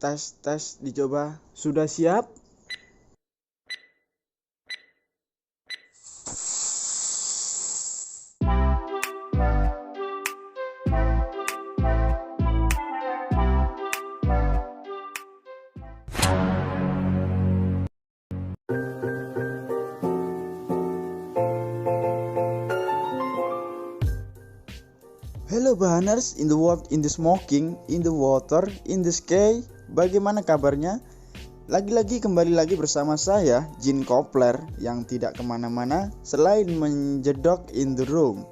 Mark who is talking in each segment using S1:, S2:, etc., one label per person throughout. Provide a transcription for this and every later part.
S1: Tes dicoba. Sudah siap? Hello Bahaners, in the world, in the smoking, in the water, in the sky. Bagaimana kabarnya? Lagi-lagi kembali lagi bersama saya, Jin Kopler, yang tidak kemana-mana selain menjedok in the room.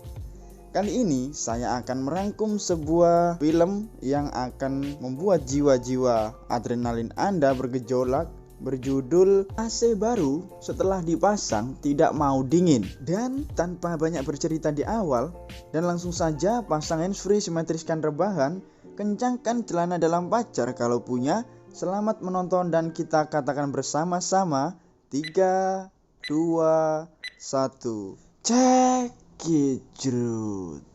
S1: Kali ini saya akan merangkum sebuah film yang akan membuat jiwa-jiwa adrenalin Anda bergejolak, berjudul AC baru setelah dipasang tidak mau dingin. Dan tanpa banyak bercerita di awal, dan langsung saja pasang handsfree, simetriskan rebahan, kencangkan celana dalam pacar kalau punya. Selamat menonton dan kita katakan bersama-sama 3, 2, 1. Check it out.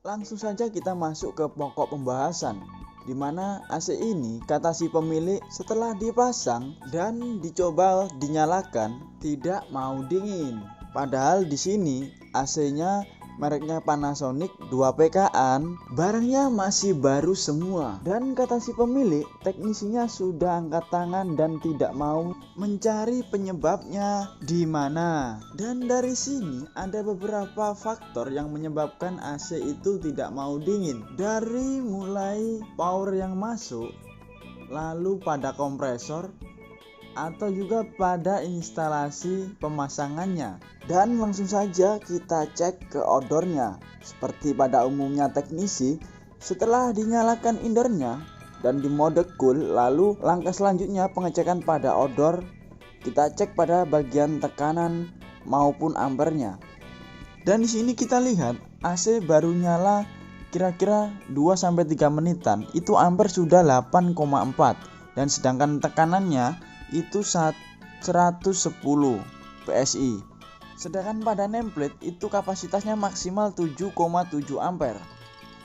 S1: Langsung saja kita masuk ke pokok pembahasan, di mana AC ini kata si pemilik setelah dipasang dan dicoba dinyalakan tidak mau dingin. Padahal di sini AC-nya mereknya Panasonic 2 PK-an, barangnya masih baru semua. Dan kata si pemilik, teknisinya sudah angkat tangan dan tidak mau mencari penyebabnya di mana. Dan dari sini ada beberapa faktor yang menyebabkan AC itu tidak mau dingin. Dari mulai power yang masuk, lalu pada kompresor, atau juga pada instalasi pemasangannya. Dan langsung saja kita cek ke odornya. Seperti pada umumnya teknisi, setelah dinyalakan indoornya dan di mode cool, lalu langkah selanjutnya pengecekan pada odor. Kita cek pada bagian tekanan maupun ampernya. Dan di sini kita lihat AC baru nyala kira-kira 2-3 menitan, itu amper sudah 8,4, dan sedangkan tekanannya itu 110 PSI. Sedangkan pada nameplate itu kapasitasnya maksimal 7,7 ampere.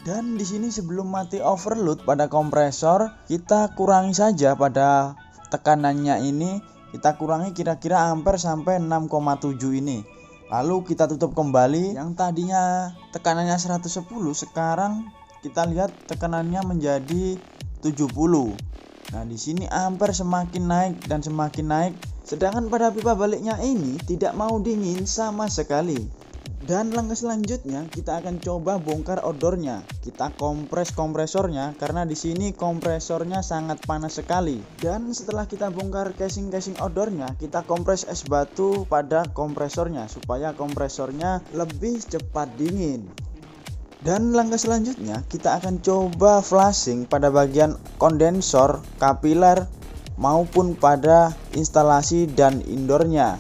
S1: Dan di sini sebelum mati overload pada kompresor, kita kurangi saja pada tekanannya ini, kita kurangi kira-kira ampere sampai 6,7 ini. Lalu kita tutup kembali, yang tadinya tekanannya 110 sekarang kita lihat tekanannya menjadi 70. Nah, di sini ampere semakin naik dan semakin naik, sedangkan pada pipa baliknya ini tidak mau dingin sama sekali. Dan langkah selanjutnya kita akan coba bongkar odornya. Kita kompres kompresornya karena di sini kompresornya sangat panas sekali. Dan setelah kita bongkar casing odornya, kita kompres es batu pada kompresornya supaya kompresornya lebih cepat dingin. Dan langkah selanjutnya kita akan coba flashing pada bagian kondensor, kapiler maupun pada instalasi dan indoornya.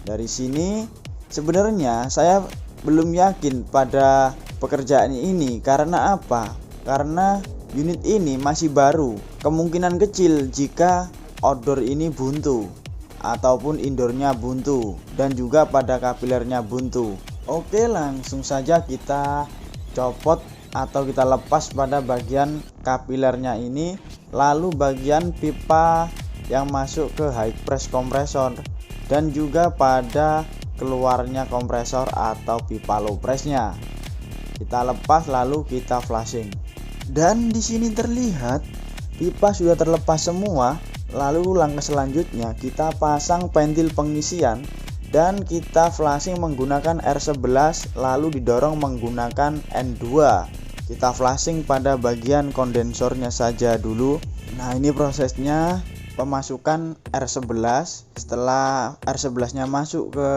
S1: Dari sini sebenarnya saya belum yakin pada pekerjaan ini. Karena apa? Karena unit ini masih baru. Kemungkinan kecil jika odor ini buntu ataupun indoornya buntu dan juga pada kapilernya buntu. Oke, langsung saja kita copot atau kita lepas pada bagian kapilernya ini, lalu bagian pipa yang masuk ke high press kompresor dan juga pada keluarnya kompresor atau pipa low pressnya. Kita lepas lalu kita flashing. Dan di sini terlihat pipa sudah terlepas semua. Lalu langkah selanjutnya kita pasang pentil pengisian dan kita flashing menggunakan R11, lalu didorong menggunakan N2. Kita flashing pada bagian kondensornya saja dulu. Nah, ini prosesnya pemasukan R11. Setelah R11 nya masuk ke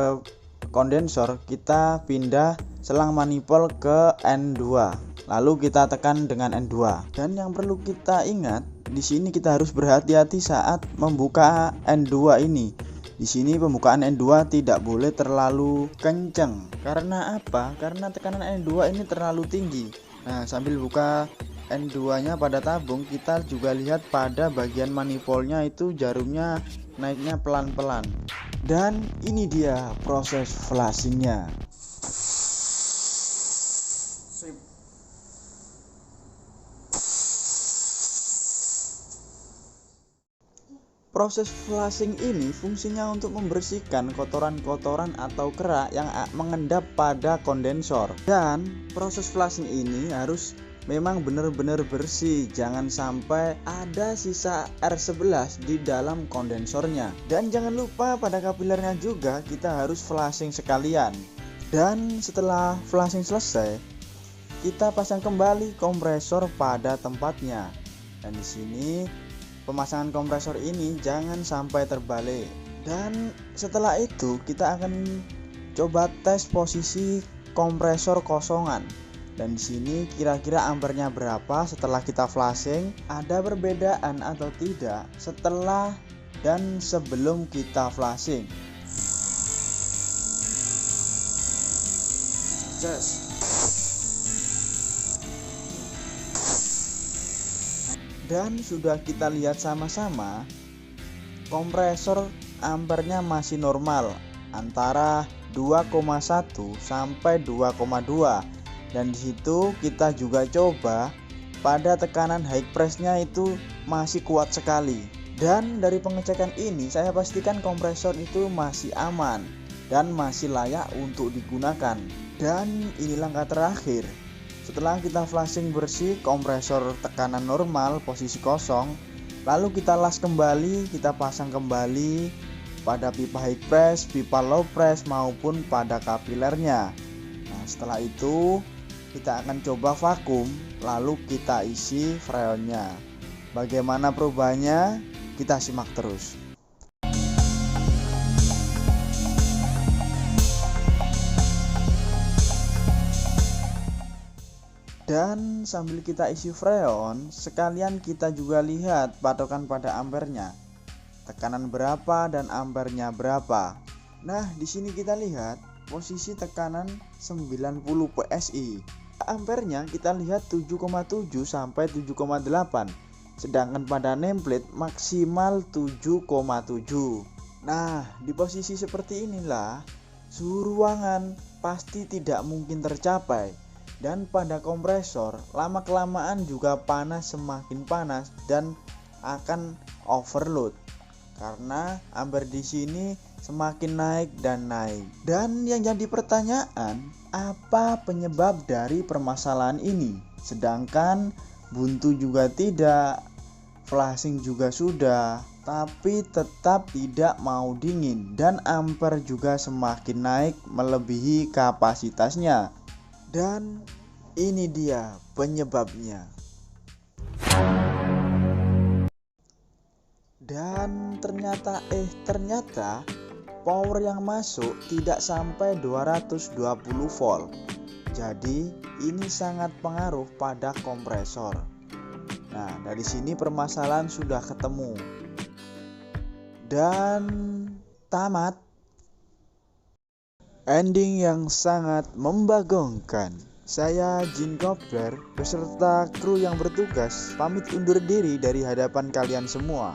S1: kondensor, kita pindah selang manifold ke N2, lalu kita tekan dengan N2. Dan yang perlu kita ingat, di sini kita harus berhati-hati saat membuka N2 ini. Di sini pembukaan N2 tidak boleh terlalu kencang. Karena apa? Karena tekanan N2 ini terlalu tinggi. Nah, sambil buka N2-nya pada tabung, kita juga lihat pada bagian manifoldnya itu jarumnya naiknya pelan-pelan. Dan ini dia proses flashingnya. Proses flashing ini fungsinya untuk membersihkan kotoran-kotoran atau kerak yang mengendap pada kondensor. Dan proses flashing ini harus memang benar-benar bersih, jangan sampai ada sisa R11 di dalam kondensornya. Dan jangan lupa pada kapilernya juga kita harus flashing sekalian. Dan setelah flashing selesai, kita pasang kembali kompresor pada tempatnya. Dan di sini pemasangan kompresor ini jangan sampai terbalik. Dan setelah itu kita akan coba tes posisi kompresor kosongan. Dan di sini kira-kira ampernya berapa setelah kita flashing, ada perbedaan atau tidak setelah dan sebelum kita flashing. Dan sudah kita lihat sama-sama, kompresor ampernya masih normal antara 2,1 sampai 2,2. Dan disitu kita juga coba pada tekanan high pressnya itu masih kuat sekali. Dan dari pengecekan ini saya pastikan kompresor itu masih aman dan masih layak untuk digunakan. Dan ini langkah terakhir. Setelah kita flashing bersih kompresor tekanan normal posisi kosong, lalu kita las kembali, kita pasang kembali pada pipa high press, pipa low press maupun pada kapilernya. Nah, setelah itu kita akan coba vakum, lalu kita isi freonnya. Bagaimana perubahannya? Kita simak terus. Dan sambil kita isi freon, sekalian kita juga lihat patokan pada ampernya. Tekanan berapa dan ampernya berapa. Nah, di sini kita lihat posisi tekanan 90 PSI. Ampernya kita lihat 7,7 sampai 7,8. Sedangkan pada nameplate maksimal 7,7. Nah, di posisi seperti inilah suhu ruangan pasti tidak mungkin tercapai. Dan pada kompresor lama-kelamaan juga panas, semakin panas dan akan overload karena amper di sini semakin naik dan naik. Dan yang jadi pertanyaan, apa penyebab dari permasalahan ini? Sedangkan buntu juga tidak, flashing juga sudah, tapi tetap tidak mau dingin dan amper juga semakin naik melebihi kapasitasnya. Dan ini dia penyebabnya. Dan ternyata power yang masuk tidak sampai 220 volt. Jadi ini sangat pengaruh pada kompresor. Nah, dari sini permasalahan sudah ketemu. Dan tamat. Ending yang sangat membagongkan. Saya Jin Kopler beserta kru yang bertugas pamit undur diri dari hadapan kalian semua.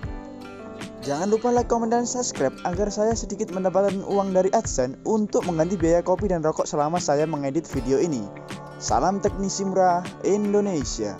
S1: Jangan lupa like, komen, dan subscribe agar saya sedikit mendapatkan uang dari AdSense untuk mengganti biaya kopi dan rokok selama saya mengedit video ini. Salam teknisi murah Indonesia.